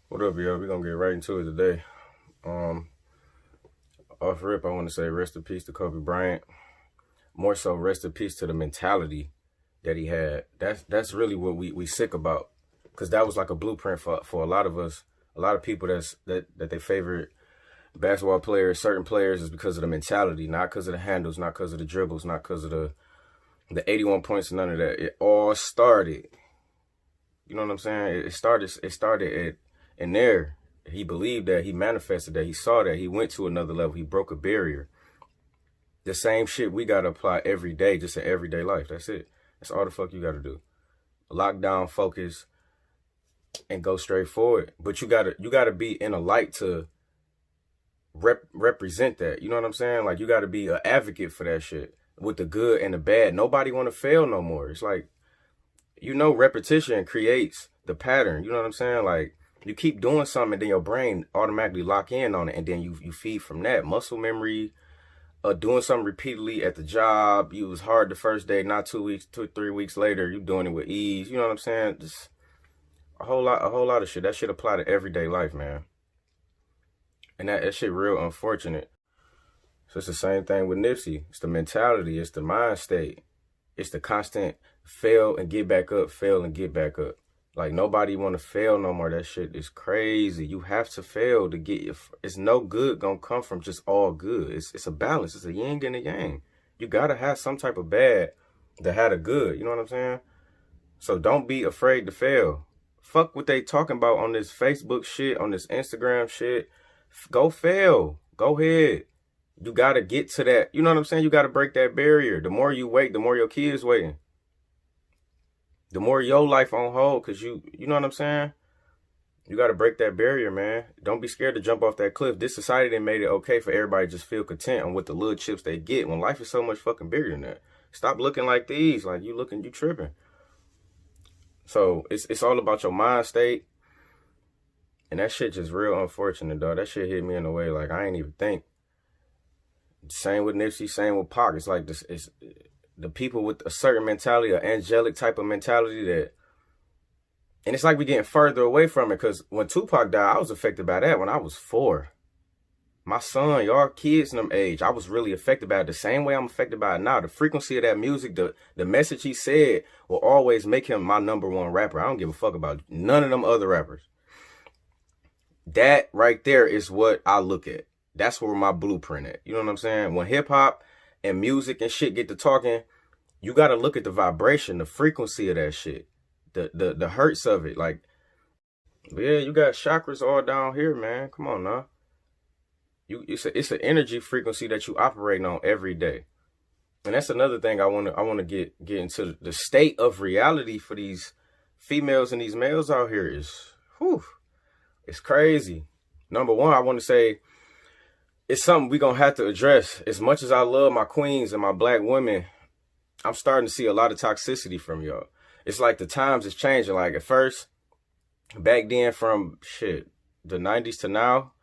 What up, yo? We're gonna get right into it today. Um, Off rip, I want to say rest in peace to Kobe Bryant. More so, rest in peace to the mentality that he had. That's really what we sick about, because that was like a blueprint for a lot of us, a lot of people that they favorite basketball players, certain players, is because of the mentality, not because of the handles, not because of the dribbles, not because of the 81 points, none of that. It all started. You know what I'm saying? It started in there. He believed that, he manifested that, he saw that, he went to another level, he broke a barrier. The same shit we gotta apply every day, just in everyday life. That's it. That's all the fuck you gotta do. Lock down, focus, and go straight forward. But you gotta be in a light to represent that. You know what I'm saying? Like, you gotta be an advocate for that shit. With the good and the bad. Nobody wanna fail no more. It's like, repetition creates the pattern. You know what I'm saying? Like, you keep doing something and then your brain automatically lock in on it, and then you feed from that. Muscle memory, doing something repeatedly at the job. You was hard the first day, not 2 weeks, 3 weeks later, you doing it with ease. You know what I'm saying? Just a whole lot of shit. That shit apply to everyday life, man. And that shit real unfortunate. So it's the same thing with Nipsey. It's the mentality, it's the mind state. It's the constant fail and get back up, fail and get back up. Like, nobody want to fail no more. That shit is crazy. You have to fail to get your... It's no good gonna come from just all good. It's a balance. It's a yin and a yang. You gotta have some type of bad to have a good. You know what I'm saying? So don't be afraid to fail. Fuck what they talking about on this Facebook shit, on this Instagram shit. Go fail. Go ahead. You gotta get to that. You know what I'm saying? You gotta break that barrier. The more you wait, the more your kids waiting. The more your life on hold, because you know what I'm saying? You got to break that barrier, man. Don't be scared to jump off that cliff. This society done made it okay for everybody to just feel content on what the little chips they get, when life is so much fucking bigger than that. Stop looking like these. Like, you tripping. So it's all about your mind state. And that shit just real unfortunate, dog. That shit hit me in a way like I ain't even think. Same with Nipsey, same with Pac. It's like this. It's the people with a certain mentality, an angelic type of mentality, that, and it's like we getting further away from it. Because when Tupac died, I was affected by that when I was 4. My son, y'all kids in them age, I was really affected by it the same way I'm affected by it now. The frequency of that music, the message he said will always make him my #1 rapper. I don't give a fuck about none of them other rappers. That right there is what I look at. That's where my blueprint at. You know what I'm saying? When hip hop and music and shit get to talking, you got to look at the vibration, the frequency of that shit, the hertz of it. Like, yeah, you got chakras all down here, man. Come on now. It's an energy frequency that you operating on every day. And that's another thing I want to get into. The state of reality for these females and these males out here is, whew, it's crazy. Number one, I want to say, it's something we gonna have to address. As much as I love my queens and my black women, I'm starting to see a lot of toxicity from y'all. It's like the times is changing. Like, at first, back then, from shit, the 90s to now,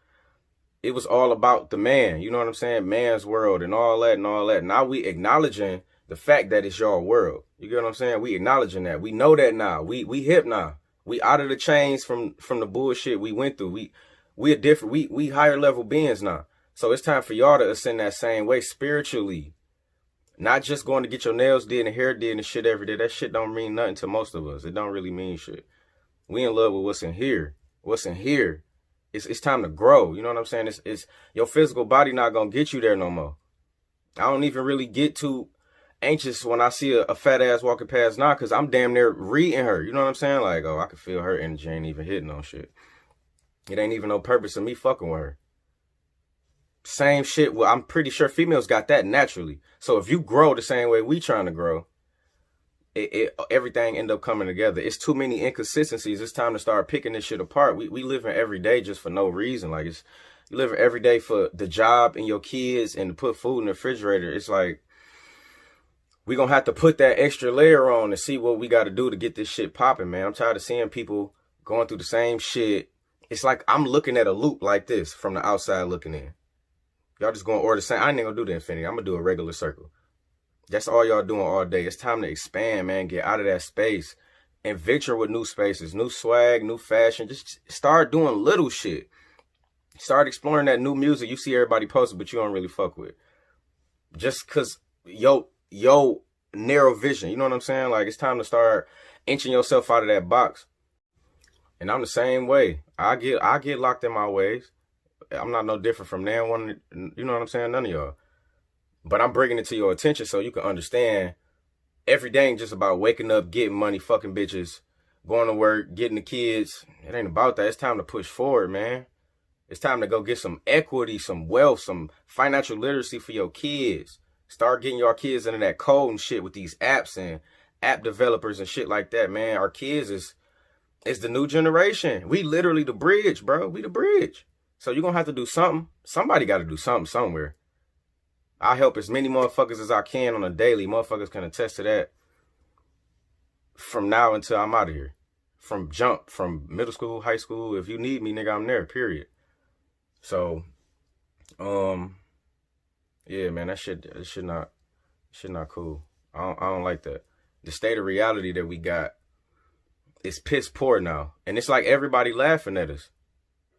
it was all about the man. You know what I'm saying? Man's world and all that and all that. Now we acknowledging the fact that it's your world. You get what I'm saying? We acknowledging that. We know that now. We hip now. We out of the chains from the bullshit we went through. We a different, we higher level beings now. So it's time for y'all to ascend that same way spiritually. Not just going to get your nails did and hair did and shit every day. That shit don't mean nothing to most of us. It don't really mean shit. We in love with what's in here. What's in here. It's time to grow. You know what I'm saying? It's your physical body not gonna get you there no more. I don't even really get too anxious when I see a fat ass walking past now, because I'm damn near reading her. You know what I'm saying? Like, oh, I can feel her energy ain't even hitting on shit. It ain't even no purpose of me fucking with her. Same shit. Well, I'm pretty sure females got that naturally. So if you grow the same way we trying to grow, everything end up coming together. It's too many inconsistencies. It's time to start picking this shit apart. We living every day just for no reason. Like, you living every day for the job and your kids and to put food in the refrigerator. It's like, we gonna have to put that extra layer on and see what we got to do to get this shit popping, man. I'm tired of seeing people going through the same shit. It's like I'm looking at a loop like this from the outside looking in. Y'all just gonna order the same. I ain't gonna do the infinity. I'm gonna do a regular circle. That's all y'all doing all day. It's time to expand, man. Get out of that space. and venture with new spaces, new swag, new fashion. Just start doing little shit. Start exploring that new music you see everybody posting, but you don't really fuck with. Just cause yo narrow vision, you know what I'm saying? Like, it's time to start inching yourself out of that box. And I'm the same way. I get locked in my ways. I'm not no different from now one, you know what I'm saying? None of y'all. But I'm bringing it to your attention so you can understand every day ain't just about waking up, getting money, fucking bitches, going to work, getting the kids. It ain't about that. It's time to push forward, man. It's time to go get some equity, some wealth, some financial literacy for your kids. Start getting your kids into that code and shit with these apps and app developers and shit like that, man. Our kids is the new generation. We literally the bridge, bro. We the bridge. So you're going to have to do something. Somebody got to do something somewhere. I help as many motherfuckers as I can on a daily. Motherfuckers can attest to that from now until I'm out of here. From middle school, high school. If you need me, nigga, I'm there, period. So, yeah, man, that shit not cool. I don't like that. The state of reality that we got is piss poor now. And it's like everybody laughing at us.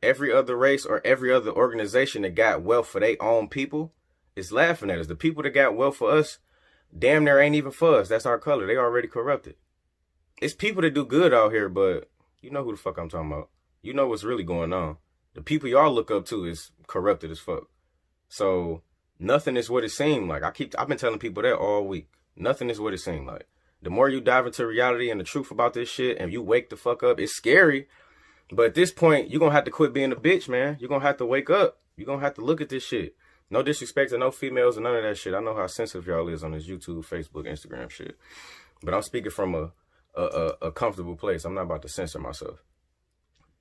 Every other race or every other organization that got wealth for their own people is laughing at us. The people that got wealth for us, damn near ain't even for us. That's our color. They already corrupted. It's people that do good out here, but you know who the fuck I'm talking about. You know what's really going on. The people y'all look up to is corrupted as fuck. So nothing is what it seemed like. I've been telling people that all week. Nothing is what it seemed like. The more you dive into reality and the truth about this shit and you wake the fuck up, it's scary. But at this point, you're going to have to quit being a bitch, man. You're going to have to wake up. You're going to have to look at this shit. No disrespect to no females and none of that shit. I know how sensitive y'all is on this YouTube, Facebook, Instagram shit. But I'm speaking from a comfortable place. I'm not about to censor myself.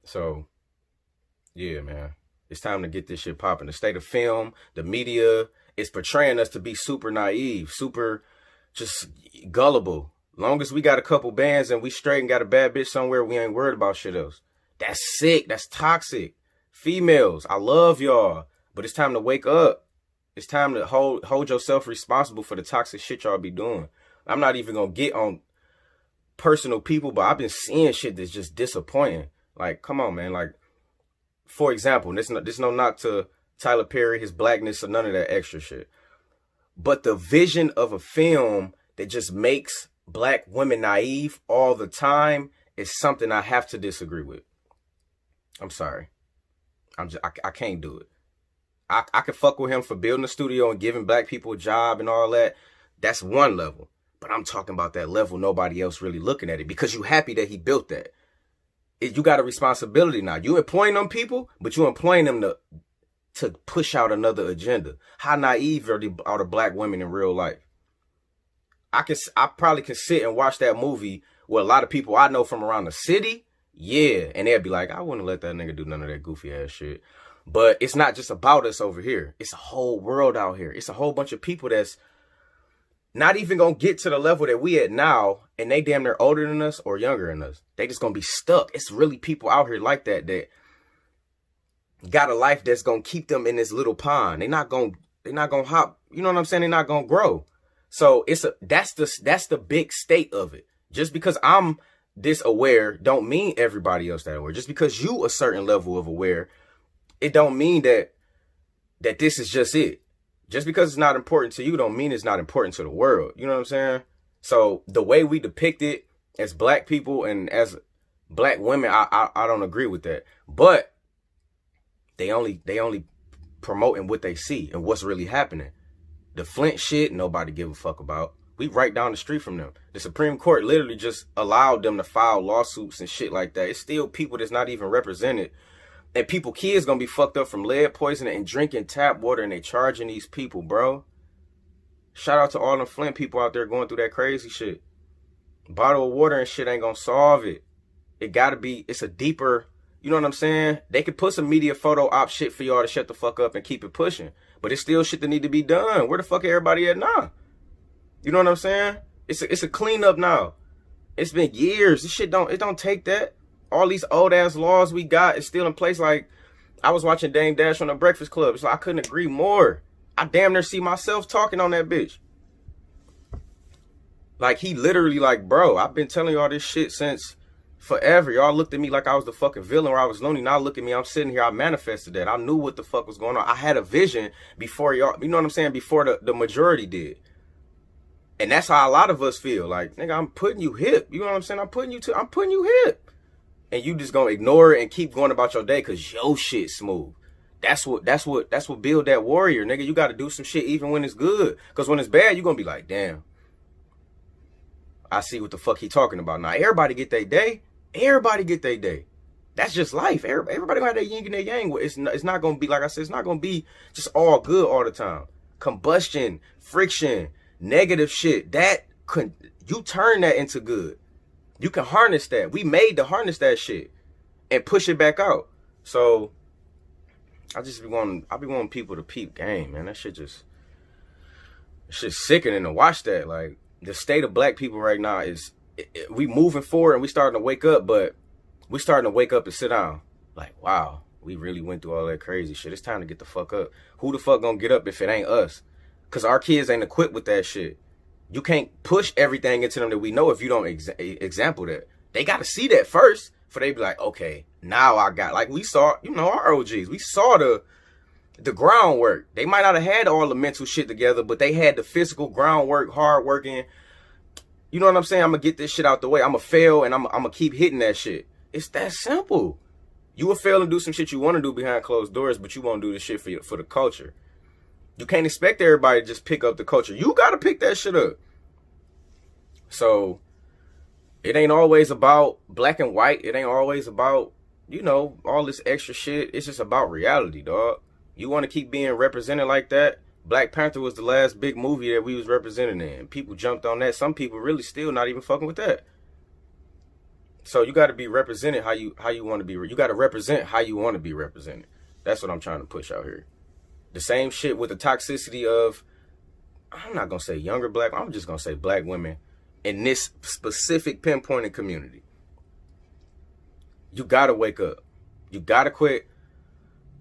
So, yeah, man. It's time to get this shit popping. The state of film, the media is portraying us to be super naive, super just gullible. Long as we got a couple bands and we straight and got a bad bitch somewhere, we ain't worried about shit else. That's sick. That's toxic. Females, I love y'all. But it's time to wake up. It's time to hold yourself responsible for the toxic shit y'all be doing. I'm not even going to get on personal people, but I've been seeing shit that's just disappointing. Like, come on, man. Like, for example, this no knock to Tyler Perry, his blackness, or none of that extra shit. But the vision of a film that just makes black women naive all the time is something I have to disagree with. I'm sorry. I can't do it. I can fuck with him for building a studio and giving black people a job and all that. That's one level. But I'm talking about that level nobody else really looking at it because you happy that he built that. You got a responsibility now. You employing them people, but you employing them to push out another agenda. How naive are the black women in real life? I probably can sit and watch that movie with a lot of people I know from around the city. Yeah. And they'll be like, I wouldn't let that nigga do none of that goofy ass shit. But it's not just about us over here. It's a whole world out here. It's a whole bunch of people that's not even going to get to the level that we at now. And they damn near older than us or younger than us. They just going to be stuck. It's really people out here like that got a life that's going to keep them in this little pond. They're not going to hop. You know what I'm saying? They're not going to grow. So that's the big state of it. Just because I'm this aware don't mean everybody else that aware. Just because you a certain level of aware, it don't mean that this is just it. Just because it's not important to you don't mean it's not important to the world. You know what I'm saying? So the way we depict it as black people and as black women, I don't agree with that. But they only promoting what they see and what's really happening. The Flint shit, nobody give a fuck about. We right down the street from them. The Supreme Court literally just allowed them to file lawsuits and shit like that. It's still people that's not even represented. And kids gonna be fucked up from lead poisoning and drinking tap water, and they charging these people, bro. Shout out to all them Flint people out there going through that crazy shit. Bottle of water and shit ain't gonna solve it. It's a deeper, you know what I'm saying? They could put some media photo op shit for y'all to shut the fuck up and keep it pushing. But it's still shit that need to be done. Where the fuck everybody at now? You know what I'm saying? It's a cleanup now. It's been years. This shit don't take that. All these old ass laws we got is still in place. Like, I was watching Dame Dash on the Breakfast Club. It's like I couldn't agree more. I damn near see myself talking on that bitch. Like, he literally like, bro, I've been telling y'all this shit since forever. Y'all looked at me like I was the fucking villain or I was lonely. Now look at me, I'm sitting here, I manifested that. I knew what the fuck was going on. I had a vision before y'all, you know what I'm saying, before the majority did. And that's how a lot of us feel. Like, nigga, I'm putting you hip. You know what I'm saying? I'm putting you hip. And you just gonna ignore it and keep going about your day because your shit smooth. That's what build that warrior, nigga. You gotta do some shit even when it's good. Cause when it's bad, you gonna be like, damn, I see what the fuck he talking about. Now everybody get their day. Everybody get their day. That's just life. Everybody gonna have their yin and their yang. It's not gonna be, like I said, it's not gonna be just all good all the time. Combustion, friction, negative shit, you turn that into good. You can harness that. We made to harness that shit and push it back out. So I be wanting people to peep game, man. That shit just, shit's sickening to watch that. Like, the state of black people right now is, we moving forward and we starting to wake up, but we starting to wake up and sit down. Like, wow, we really went through all that crazy shit. It's time to get the fuck up. Who the fuck gonna get up if it ain't us? Because our kids ain't equipped with that shit. You can't push everything into them that we know if you don't example that. They got to see that first for they be like, okay, now I got, like we saw, you know, our OGs. We saw the groundwork. They might not have had all the mental shit together, but they had the physical groundwork, hard working. You know what I'm saying? I'm going to get this shit out the way. I'm going to fail and I'm going to keep hitting that shit. It's that simple. You will fail and do some shit you want to do behind closed doors, but you won't do the shit for the culture. You can't expect everybody to just pick up the culture. You got to pick that shit up. So it ain't always about black and white. It ain't always about, you know, all this extra shit. It's just about reality, dog. You want to keep being represented like that? Black Panther was the last big movie that we was represented in. People jumped on that. Some people really still not even fucking with that. So you got to be represented how you want to be. You got to represent how you want to be represented. That's what I'm trying to push out here. The same shit with the toxicity of, I'm not going to say younger black, I'm just going to say black women in this specific pinpointed community. You got to wake up. You got to quit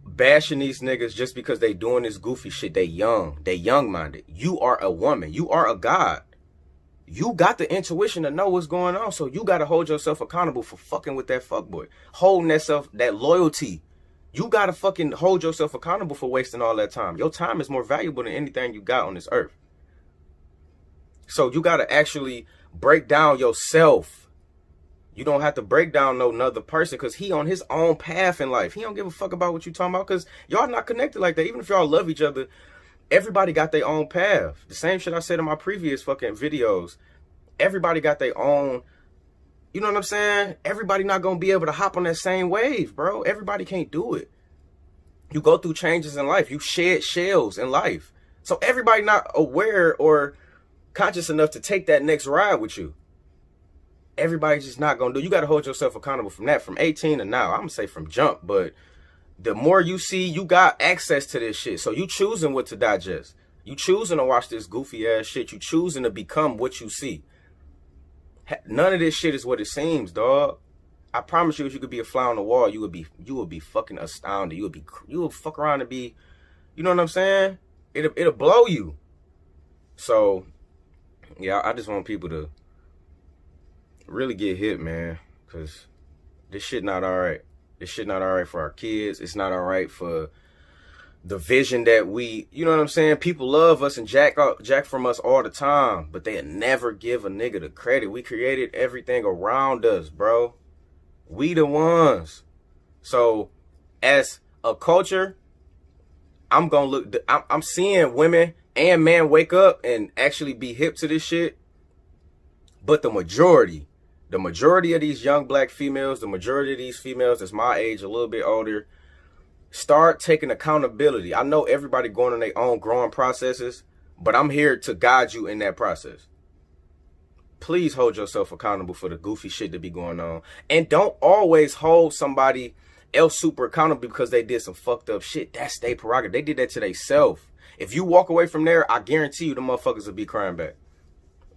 bashing these niggas just because they doing this goofy shit. They young-minded. You are a woman. You are a god. You got the intuition to know what's going on, so you got to hold yourself accountable for fucking with that fuckboy. Holding that loyalty. You got to fucking hold yourself accountable for wasting all that time. Your time is more valuable than anything you got on this earth. So you got to actually break down yourself. You don't have to break down no another person because he on his own path in life. He don't give a fuck about what you talking about because y'all not connected like that. Even if y'all love each other, everybody got their own path. The same shit I said in my previous fucking videos. Everybody got their own. You know what I'm saying? Everybody not going to be able to hop on that same wave, bro. Everybody can't do it. You go through changes in life. You shed shells in life. So everybody not aware or conscious enough to take that next ride with you. Everybody's just not going to do. You got to hold yourself accountable from that. From 18 to now. I'm going to say from jump. But the more you see, you got access to this shit. So you choosing what to digest. You choosing to watch this goofy ass shit. You choosing to become what you see. None of this shit is what it seems, dog. I promise you, if you could be a fly on the wall, you would be fucking astounded. You would fuck around and be, you know what I'm saying? It'll blow you. So, yeah, I just want people to really get hit, man, because this shit not all right. This shit not all right for our kids. It's not all right for the vision that we, you know what I'm saying? People love us and jack from us all the time, but they never give a nigga the credit. We created everything around us, bro. We the ones. So as a culture, I'm gonna look, I'm seeing women and men wake up and actually be hip to this shit. But the majority of these young black females, the majority of these females that's my age, a little bit older, start taking accountability. I know everybody going on their own growing processes, but I'm here to guide you in that process. Please hold yourself accountable for the goofy shit that be going on. And don't always hold somebody else super accountable because they did some fucked up shit. That's their prerogative. They did that to themselves. If you walk away from there, I guarantee you the motherfuckers will be crying back.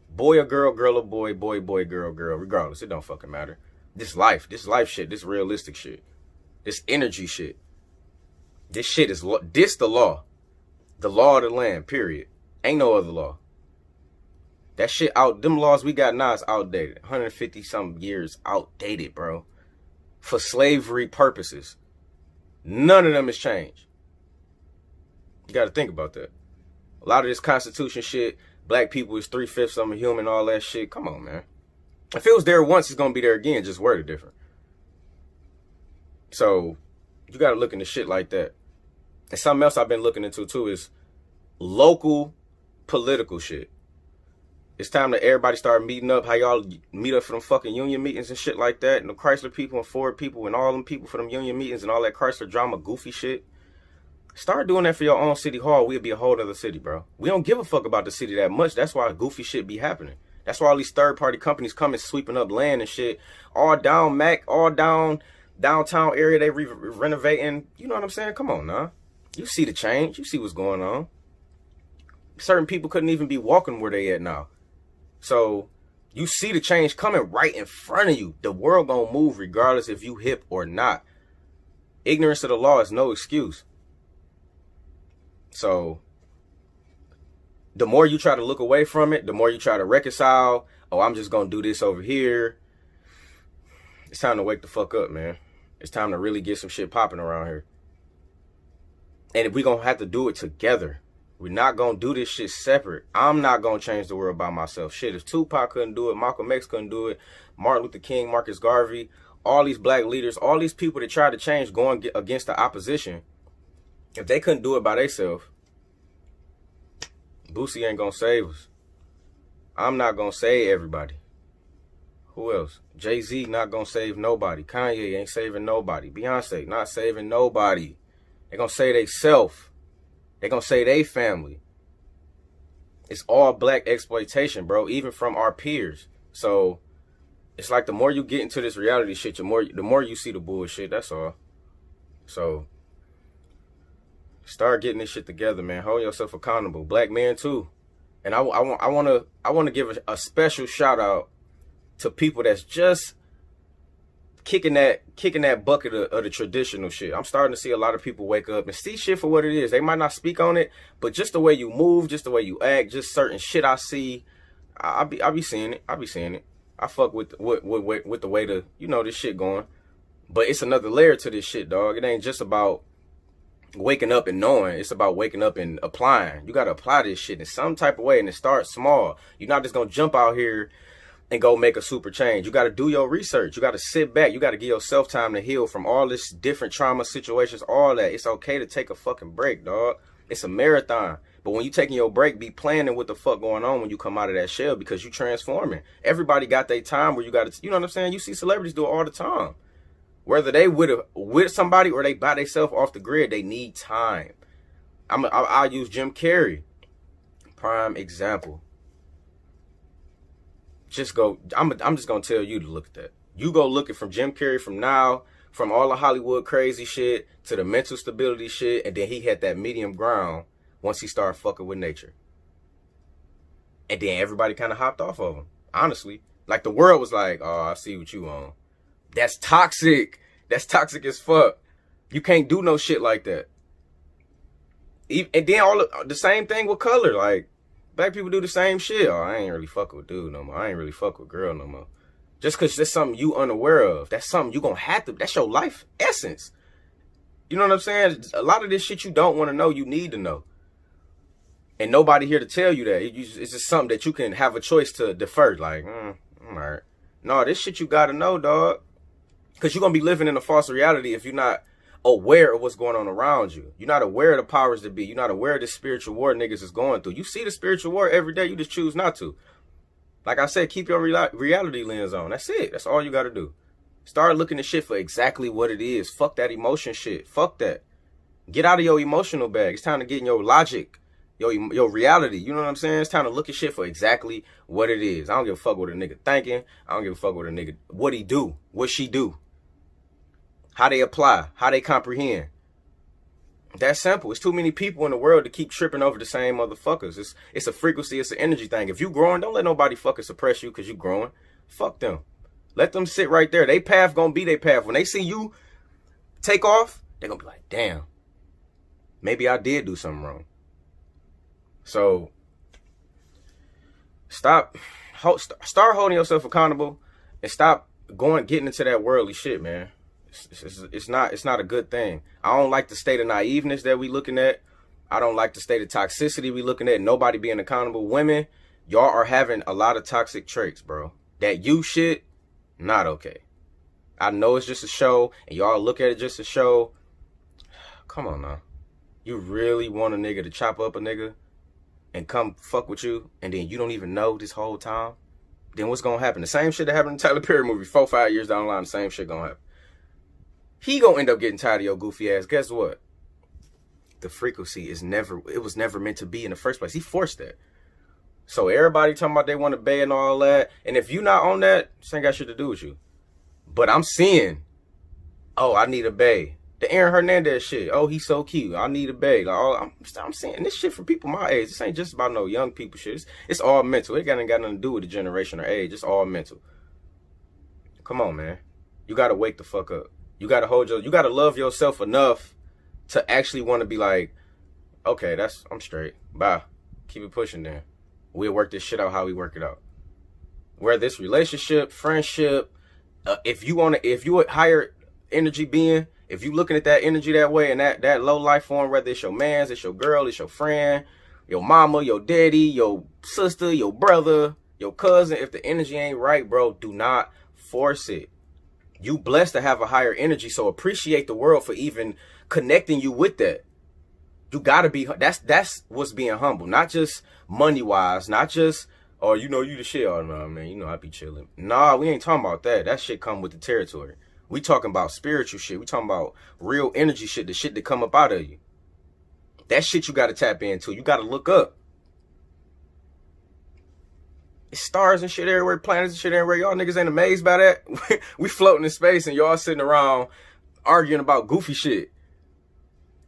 Boy or girl, girl or boy, boy, boy, girl, girl. Regardless, it don't fucking matter. This life shit, this realistic shit, this energy shit. This shit is, this the law of the land, period. Ain't no other law. That shit out, them laws we got now is outdated. 150 something years outdated, bro. For slavery purposes. None of them has changed. You got to think about that. A lot of this Constitution shit, black people is 3/5 of a human, all that shit. Come on, man. If it was there once, it's going to be there again, just worded different. So, you got to look into shit like that. And something else I've been looking into, too, is local political shit. It's time that everybody start meeting up. How y'all meet up for them fucking union meetings and shit like that. And the Chrysler people and Ford people and all them people for them union meetings and all that Chrysler drama goofy shit. Start doing that for your own city hall. We'll be a whole other city, bro. We don't give a fuck about the city that much. That's why goofy shit be happening. That's why all these third-party companies come and sweeping up land and shit. All down Mac, all down downtown area they renovating. You know what I'm saying? Come on, now. You see the change. You see what's going on. Certain people couldn't even be walking where they at now. So you see the change coming right in front of you. The world gonna move regardless if you hip or not. Ignorance of the law is no excuse. So the more you try to look away from it, the more you try to reconcile. Oh, I'm just gonna do this over here. It's time to wake the fuck up, man. It's time to really get some shit popping around here. And we're gonna have to do it together. We're not going to do this shit separate. I'm not going to change the world by myself. Shit, if Tupac couldn't do it, Malcolm X couldn't do it, Martin Luther King, Marcus Garvey, all these black leaders, all these people that tried to change going against the opposition, if they couldn't do it by themselves, Boosie ain't going to save us. I'm not going to save everybody. Who else? Jay-Z not going to save nobody. Kanye ain't saving nobody. Beyonce not saving nobody. They going to save they self. They're going to say they family. It's all black exploitation, bro, even from our peers. So it's like the more you get into this reality shit, the more you see the bullshit. That's all. So start getting this shit together, man. Hold yourself accountable. Black men, too. And I want to give a special shout out to people that's just kicking that bucket of the traditional shit. I'm starting to see a lot of people wake up and see shit for what it is. They might not speak on it, but just the way you move, just the way you act, just certain shit I see, I be seeing it. I be seeing it. I fuck with the way this shit going. But it's another layer to this shit, dog. It ain't just about waking up and knowing. It's about waking up and applying. You gotta apply this shit in some type of way, and it starts small. You're not just gonna jump out here and go make a super change. You got to do your research. You got to sit back. You got to give yourself time to heal from all this different trauma situations, all that. It's okay to take a fucking break, dog. It's a marathon. But when you taking your break, be planning what the fuck going on when you come out of that shell, because you transforming. Everybody got their time where you got to, you know what I'm saying? You see celebrities do it all the time. Whether they with somebody or they by themselves off the grid, they need time. I'll use Jim Carrey. Prime example. I'm just gonna tell you to look at that. You go look at from Jim Carrey from now, from all the Hollywood crazy shit to the mental stability shit, and then he had that medium ground once he started fucking with nature. And then everybody kind of hopped off of him. Honestly. Like the world was like, oh, I see what you on. That's toxic. That's toxic as fuck. You can't do no shit like that. And then the same thing with color, like black people do the same shit. Oh, I ain't really fucking with dude no more. I ain't really fuck with girl no more. Just because that's something you unaware of. That's something you gonna have to. That's your life essence. You know what I'm saying? A lot of this shit you don't want to know, you need to know. And nobody here to tell you that. It's just something that you can have a choice to defer. Like, all right. No, this shit you gotta know, dog. Because you're gonna be living in a false reality if you're not aware of what's going on around you. You're not aware of the powers that be. You're not aware of the spiritual war niggas is going through. You see the spiritual war every day. You just choose not to. Like I said, keep your reality lens on. That's it. That's all you got to do. Start looking at shit for exactly what it is. Fuck that emotion shit. Fuck that. Get out of your emotional bag. It's time to get in your logic, your reality. You know what I'm saying? It's time to look at shit for exactly what it is. I don't give a fuck what a nigga thinking. I don't give a fuck what a nigga, what he do, what she do. How they apply, how they comprehend. That's simple. It's too many people in the world to keep tripping over the same motherfuckers. It's a frequency, it's an energy thing. If you growing, don't let nobody fucking suppress you because you growing. Fuck them. Let them sit right there. They path gonna be their path. When they see you take off, they're gonna be like, damn, maybe I did do something wrong. So Stop, start holding yourself accountable, and stop getting into that worldly shit, man. It's not a good thing. I don't like the state of naiveness that we looking at. I don't like the state of toxicity we looking at. Nobody being accountable. Women, y'all are having a lot of toxic traits, bro. That you shit, not okay. I know it's just a show, and y'all look at it just a show. Come on now. You really want a nigga to chop up a nigga and come fuck with you, and then you don't even know this whole time? Then what's gonna happen? The same shit that happened in the Tyler Perry movie 4-5 years down the line, the same shit gonna happen. He gonna end up getting tired of your goofy ass. Guess what? The frequency it was never meant to be in the first place. He forced that. So everybody talking about they want to bay and all that, and if you not on that, this ain't got shit to do with you. But I'm seeing, oh, I need a bae. The Aaron Hernandez shit. Oh, he's so cute. I need a bae. Like, oh, I'm seeing this shit for people my age. This ain't just about no young people shit. It's all mental. It ain't got nothing to do with the generation or age. It's all mental. Come on, man. You gotta wake the fuck up. You gotta you gotta love yourself enough to actually want to be like, okay, I'm straight. Bye. Keep it pushing then. We'll work this shit out how we work it out. Whether this relationship, friendship, if you a higher energy being, if you looking at that energy that way and that low life form, whether it's your man's, it's your girl, it's your friend, your mama, your daddy, your sister, your brother, your cousin, if the energy ain't right, bro, do not force it. You blessed to have a higher energy, so appreciate the world for even connecting you with that. You gotta be, that's what's being humble, not just money wise, not just, oh, you know you the shit. Oh no, man, you know I be chilling. Nah, we ain't talking about that. That shit come with the territory. We talking about spiritual shit. We talking about real energy shit, the shit that come up out of you. That shit you gotta tap into. You gotta look up. It's stars and shit everywhere, planets and shit everywhere. Y'all niggas ain't amazed by that? We floating in space and y'all sitting around arguing about goofy shit.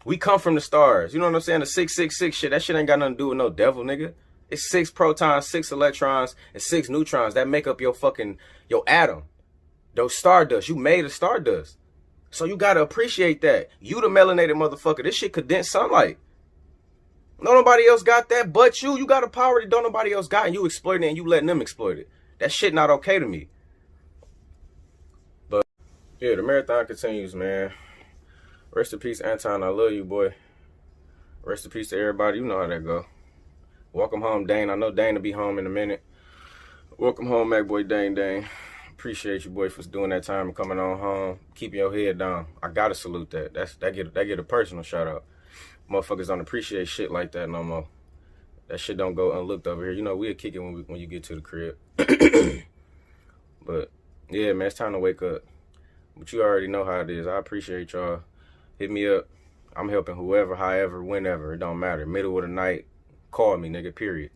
We come from the stars. You know what I'm saying? The 666 shit, that shit ain't got nothing to do with no devil, nigga. It's 6 protons, 6 electrons, and 6 neutrons that make up your atom. Those stardust. You made of stardust. So you gotta appreciate that. You the melanated motherfucker. This shit condensed sunlight. No nobody else got that but you. You got a power that don't nobody else got, and you exploiting it and you letting them exploit it. That shit not okay to me. But yeah, the marathon continues, man. Rest in peace, Anton. I love you, boy. Rest in peace to everybody. You know how that go. Welcome home, Dane. I know Dane will be home in a minute. Welcome home, MacBoy Dane. Appreciate you, boy, for doing that time and coming on home. Keeping your head down. I gotta salute that. That get a personal shout out. Motherfuckers don't appreciate shit like that no more. That shit don't go unlooked over here. You know, we'll kick it when you get to the crib. But yeah, man, it's time to wake up. But you already know how it is. I appreciate y'all. Hit me up. I'm helping whoever, however, whenever. It don't matter. Middle of the night, call me, nigga, period.